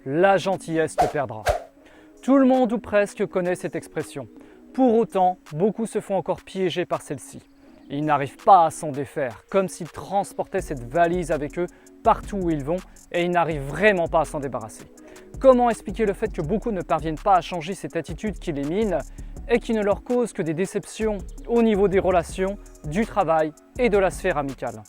la gentillesse te perdra. Tout le monde ou presque connaît cette expression. Pour autant, beaucoup se font encore piéger par celle-ci. Ils n'arrivent pas à s'en défaire, comme s'ils transportaient cette valise avec eux partout où ils vont et ils n'arrivent vraiment pas à s'en débarrasser. Comment expliquer le fait que beaucoup ne parviennent pas à changer cette attitude qui les mine et qui ne leur cause que des déceptions au niveau des relations, du travail et de la sphère amicale?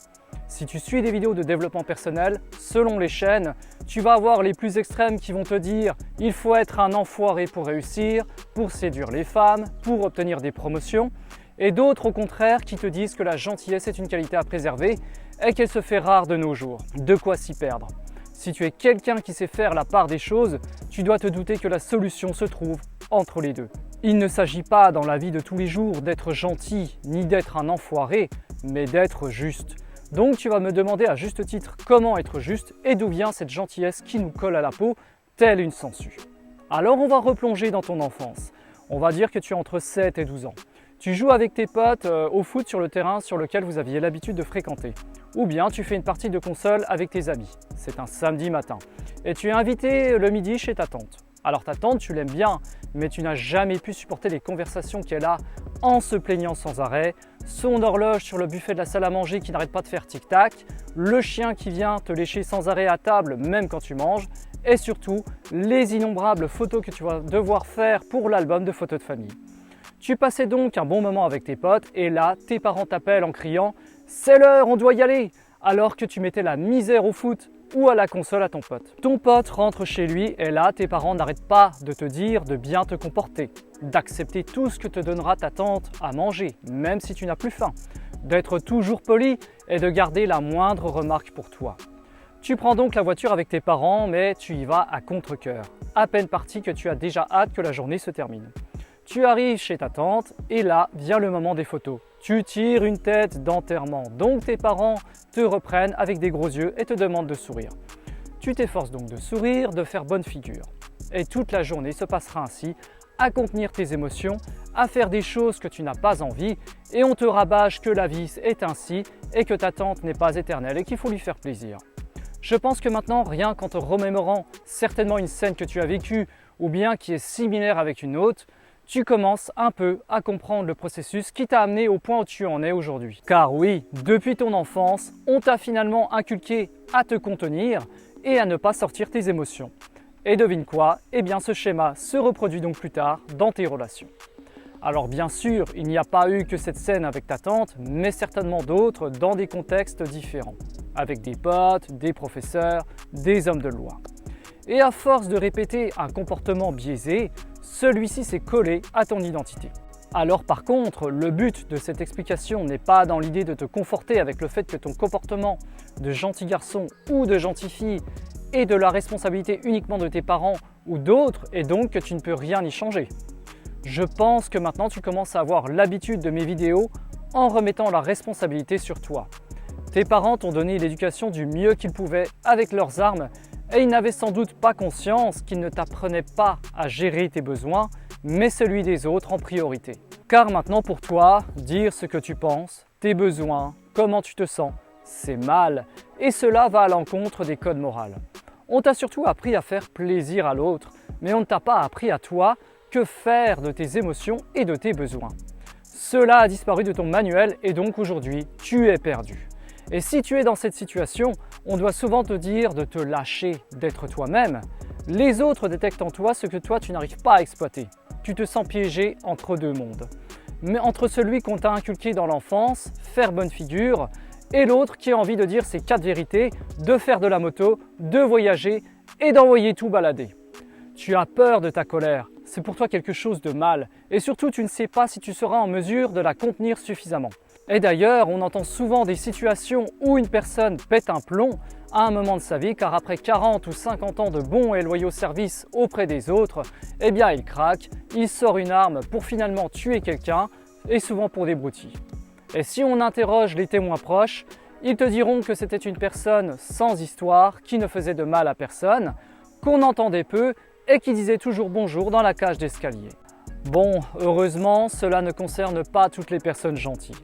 Si tu suis des vidéos de développement personnel, selon les chaînes, tu vas avoir les plus extrêmes qui vont te dire « il faut être un enfoiré pour réussir, pour séduire les femmes, pour obtenir des promotions » et d'autres au contraire qui te disent que la gentillesse est une qualité à préserver et qu'elle se fait rare de nos jours. De quoi s'y perdre? Si tu es quelqu'un qui sait faire la part des choses, tu dois te douter que la solution se trouve entre les deux. Il ne s'agit pas dans la vie de tous les jours d'être gentil ni d'être un enfoiré, mais d'être juste. Donc tu vas me demander à juste titre comment être juste et d'où vient cette gentillesse qui nous colle à la peau, telle une sangsue. Alors on va replonger dans ton enfance. On va dire que tu as entre 7 et 12 ans. Tu joues avec tes potes au foot sur le terrain sur lequel vous aviez l'habitude de fréquenter. Ou bien tu fais une partie de console avec tes amis. C'est un samedi matin. Et tu es invité le midi chez ta tante. Alors ta tante, tu l'aimes bien, mais tu n'as jamais pu supporter les conversations qu'elle a en se plaignant sans arrêt, son horloge sur le buffet de la salle à manger qui n'arrête pas de faire tic-tac, le chien qui vient te lécher sans arrêt à table même quand tu manges, et surtout les innombrables photos que tu vas devoir faire pour l'album de photos de famille. Tu passais donc un bon moment avec tes potes et là, tes parents t'appellent en criant « c'est l'heure, on doit y aller !» alors que tu mettais la misère au foot ou à la console à ton pote. Ton pote rentre chez lui et là, tes parents n'arrêtent pas de te dire de bien te comporter, d'accepter tout ce que te donnera ta tante à manger, même si tu n'as plus faim, d'être toujours poli et de garder la moindre remarque pour toi. Tu prends donc la voiture avec tes parents, mais tu y vas à contre-cœur. À peine parti que tu as déjà hâte que la journée se termine. Tu arrives chez ta tante et là vient le moment des photos. Tu tires une tête d'enterrement, donc tes parents te reprennent avec des gros yeux et te demandent de sourire. Tu t'efforces donc de sourire, de faire bonne figure. Et toute la journée se passera ainsi, à contenir tes émotions, à faire des choses que tu n'as pas envie et on te rabâche que la vie est ainsi et que ta tante n'est pas éternelle et qu'il faut lui faire plaisir. Je pense que maintenant, rien qu'en te remémorant certainement une scène que tu as vécue ou bien qui est similaire avec une autre, tu commences un peu à comprendre le processus qui t'a amené au point où tu en es aujourd'hui. Car oui, depuis ton enfance, on t'a finalement inculqué à te contenir et à ne pas sortir tes émotions. Et devine quoi? Eh bien ce schéma se reproduit donc plus tard dans tes relations. Alors bien sûr, il n'y a pas eu que cette scène avec ta tante, mais certainement d'autres dans des contextes différents. Avec des potes, des professeurs, des hommes de loi. Et à force de répéter un comportement biaisé, celui-ci s'est collé à ton identité. Alors par contre, le but de cette explication n'est pas dans l'idée de te conforter avec le fait que ton comportement de gentil garçon ou de gentille fille est de la responsabilité uniquement de tes parents ou d'autres et donc que tu ne peux rien y changer. Je pense que maintenant tu commences à avoir l'habitude de mes vidéos en remettant la responsabilité sur toi. Tes parents t'ont donné l'éducation du mieux qu'ils pouvaient avec leurs armes et ils n'avaient sans doute pas conscience qu'ils ne t'apprenaient pas à gérer tes besoins, mais celui des autres en priorité. Car maintenant pour toi, dire ce que tu penses, tes besoins, comment tu te sens, c'est mal et cela va à l'encontre des codes moraux. On t'a surtout appris à faire plaisir à l'autre, mais on ne t'a pas appris à toi que faire de tes émotions et de tes besoins. Cela a disparu de ton manuel et donc aujourd'hui, tu es perdu. Et si tu es dans cette situation, on doit souvent te dire de te lâcher, d'être toi-même. Les autres détectent en toi ce que toi tu n'arrives pas à exploiter. Tu te sens piégé entre deux mondes. Mais entre celui qu'on t'a inculqué dans l'enfance, faire bonne figure, et l'autre qui a envie de dire ses 4 vérités, de faire de la moto, de voyager et d'envoyer tout balader. Tu as peur de ta colère, c'est pour toi quelque chose de mal, et surtout tu ne sais pas si tu seras en mesure de la contenir suffisamment. Et d'ailleurs, on entend souvent des situations où une personne pète un plomb à un moment de sa vie car après 40 ou 50 ans de bons et loyaux services auprès des autres, eh bien il craque, il sort une arme pour finalement tuer quelqu'un et souvent pour des broutilles. Et si on interroge les témoins proches, ils te diront que c'était une personne sans histoire qui ne faisait de mal à personne, qu'on entendait peu et qui disait toujours bonjour dans la cage d'escalier. Bon, heureusement, cela ne concerne pas toutes les personnes gentilles.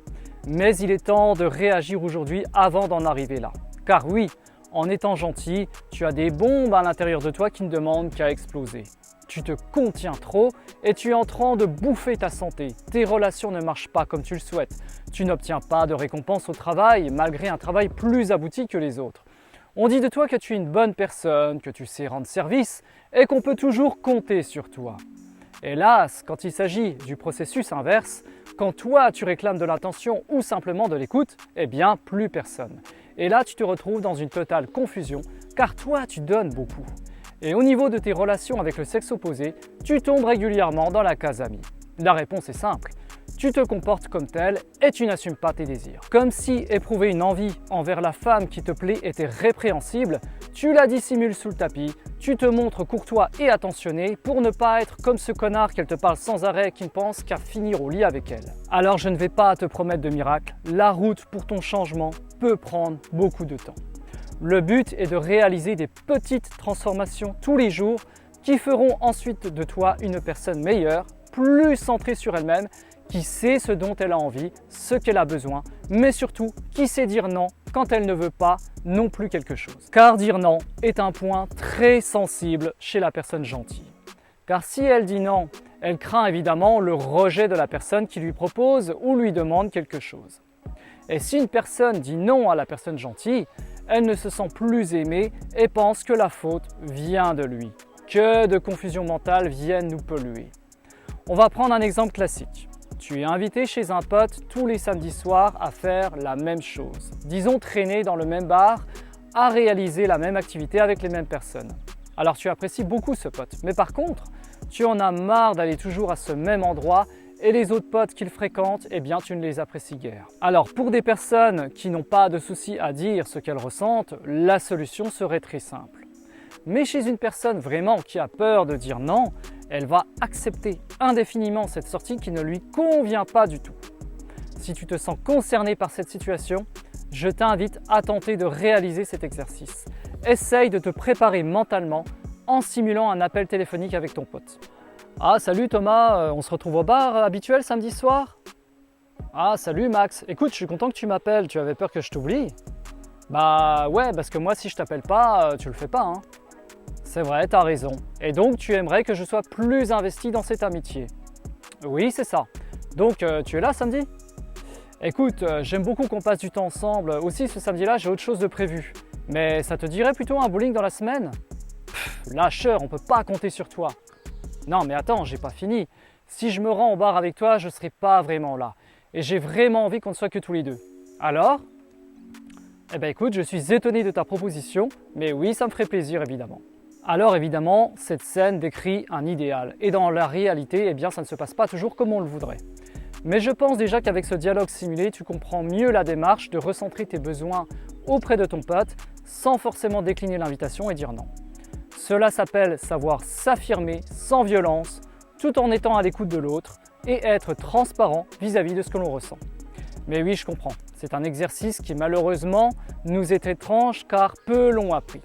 Mais il est temps de réagir aujourd'hui avant d'en arriver là. Car oui, En étant gentil, tu as des bombes à l'intérieur de toi qui ne demandent qu'à exploser. Tu te contiens trop et tu es en train de bouffer ta santé. Tes relations ne marchent pas comme tu le souhaites. Tu n'obtiens pas de récompense au travail malgré un travail plus abouti que les autres. On dit de toi que tu es une bonne personne, que tu sais rendre service et qu'on peut toujours compter sur toi. Hélas, quand il s'agit du processus inverse, quand toi tu réclames de l'attention ou simplement de l'écoute, eh bien plus personne. Et là tu te retrouves dans une totale confusion car toi tu donnes beaucoup. Et au niveau de tes relations avec le sexe opposé, tu tombes régulièrement dans la case amie. La réponse est simple. Tu te comportes comme tel et tu n'assumes pas tes désirs. Comme si éprouver une envie envers la femme qui te plaît était répréhensible, tu la dissimules sous le tapis, tu te montres courtois et attentionné pour ne pas être comme ce connard qu'elle te parle sans arrêt qui ne pense qu'à finir au lit avec elle. Alors je ne vais pas te promettre de miracle, la route pour ton changement peut prendre beaucoup de temps. Le but est de réaliser des petites transformations tous les jours qui feront ensuite de toi une personne meilleure, plus centrée sur elle-même, qui sait ce dont elle a envie, ce qu'elle a besoin, mais surtout qui sait dire non quand elle ne veut pas non plus quelque chose. Car dire non est un point très sensible chez la personne gentille. Car si elle dit non, elle craint évidemment le rejet de la personne qui lui propose ou lui demande quelque chose. Et si une personne dit non à la personne gentille, elle ne se sent plus aimée et pense que la faute vient de lui. Que de confusion mentale viennent nous polluer. On va prendre un exemple classique. Tu es invité chez un pote tous les samedis soirs à faire la même chose. Disons traîner dans le même bar, à réaliser la même activité avec les mêmes personnes. Alors tu apprécies beaucoup ce pote, mais par contre, tu en as marre d'aller toujours à ce même endroit et les autres potes qu'il fréquente, eh bien tu ne les apprécies guère. Alors pour des personnes qui n'ont pas de souci à dire ce qu'elles ressentent, la solution serait très simple. Mais chez une personne vraiment qui a peur de dire non, elle va accepter indéfiniment cette sortie qui ne lui convient pas du tout. Si tu te sens concerné par cette situation, je t'invite à tenter de réaliser cet exercice. Essaye de te préparer mentalement en simulant un appel téléphonique avec ton pote. Ah salut Thomas, on se retrouve au bar habituel samedi soir? Ah salut Max, écoute je suis content que tu m'appelles, tu avais peur que je t'oublie? Bah ouais, parce que moi si je t'appelle pas, tu le fais pas hein. C'est vrai, t'as raison. Et donc tu aimerais que je sois plus investi dans cette amitié? Oui, c'est ça. Donc tu es là samedi? Écoute, j'aime beaucoup qu'on passe du temps ensemble. Aussi ce samedi-là, j'ai autre chose de prévu. Mais ça te dirait plutôt un bowling dans la semaine? Lâcheur, on peut pas compter sur toi. Non mais attends, j'ai pas fini. Si je me rends au bar avec toi, je serai pas vraiment là. Et j'ai vraiment envie qu'on ne soit que tous les deux. Alors? Eh ben écoute, je suis étonné de ta proposition, mais oui, ça me ferait plaisir évidemment. Alors évidemment, cette scène décrit un idéal. Et dans la réalité, eh bien ça ne se passe pas toujours comme on le voudrait. Mais je pense déjà qu'avec ce dialogue simulé, tu comprends mieux la démarche de recentrer tes besoins auprès de ton pote sans forcément décliner l'invitation et dire non. Cela s'appelle savoir s'affirmer sans violence, tout en étant à l'écoute de l'autre et être transparent vis-à-vis de ce que l'on ressent. Mais oui, je comprends, c'est un exercice qui malheureusement nous est étrange car peu l'ont appris.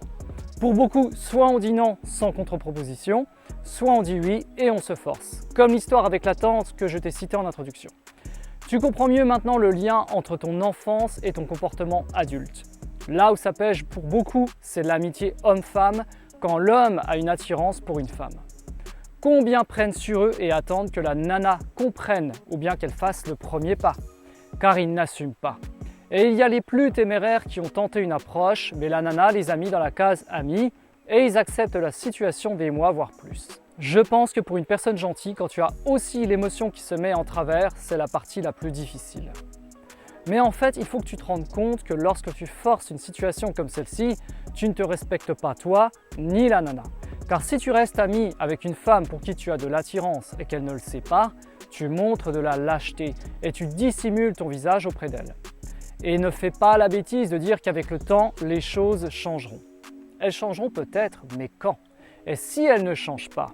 Pour beaucoup, soit on dit non sans contre-proposition, soit on dit oui et on se force, comme l'histoire avec la tante que je t'ai citée en introduction. Tu comprends mieux maintenant le lien entre ton enfance et ton comportement adulte. Là où ça pêche pour beaucoup, c'est l'amitié homme-femme quand l'homme a une attirance pour une femme. Combien prennent sur eux et attendent que la nana comprenne ou bien qu'elle fasse le premier pas, car ils n'assument pas. Et il y a les plus téméraires qui ont tenté une approche, mais la nana les a mis dans la case amis et ils acceptent la situation des mois voire plus. Je pense que pour une personne gentille, quand tu as aussi l'émotion qui se met en travers, c'est la partie la plus difficile. Mais en fait, il faut que tu te rendes compte que lorsque tu forces une situation comme celle-ci, tu ne te respectes pas toi ni la nana. Car si tu restes ami avec une femme pour qui tu as de l'attirance et qu'elle ne le sait pas, tu montres de la lâcheté et tu dissimules ton visage auprès d'elle. Et ne fais pas la bêtise de dire qu'avec le temps, les choses changeront. Elles changeront peut-être, mais quand? Et si elles ne changent pas?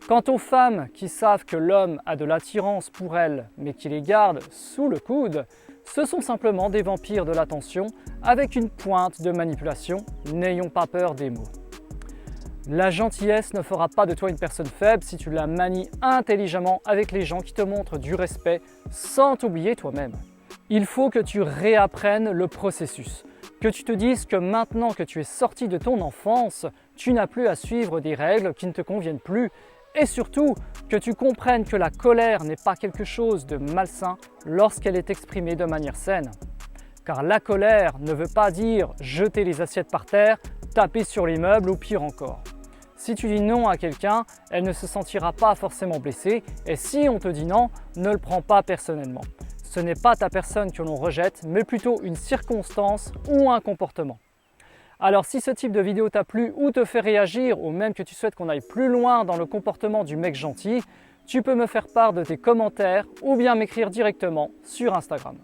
Quant aux femmes qui savent que l'homme a de l'attirance pour elles, mais qui les gardent sous le coude, ce sont simplement des vampires de l'attention avec une pointe de manipulation. N'ayons pas peur des mots. La gentillesse ne fera pas de toi une personne faible si tu la manies intelligemment avec les gens qui te montrent du respect sans t'oublier toi-même. Il faut que tu réapprennes le processus. Que tu te dises que maintenant que tu es sorti de ton enfance, tu n'as plus à suivre des règles qui ne te conviennent plus. Et surtout, que tu comprennes que la colère n'est pas quelque chose de malsain lorsqu'elle est exprimée de manière saine. Car la colère ne veut pas dire jeter les assiettes par terre, taper sur les meubles ou pire encore. Si tu dis non à quelqu'un, elle ne se sentira pas forcément blessée et si on te dit non, ne le prends pas personnellement. Ce n'est pas ta personne que l'on rejette, mais plutôt une circonstance ou un comportement. Alors si ce type de vidéo t'a plu ou te fait réagir, ou même que tu souhaites qu'on aille plus loin dans le comportement du mec gentil, tu peux me faire part de tes commentaires ou bien m'écrire directement sur Instagram.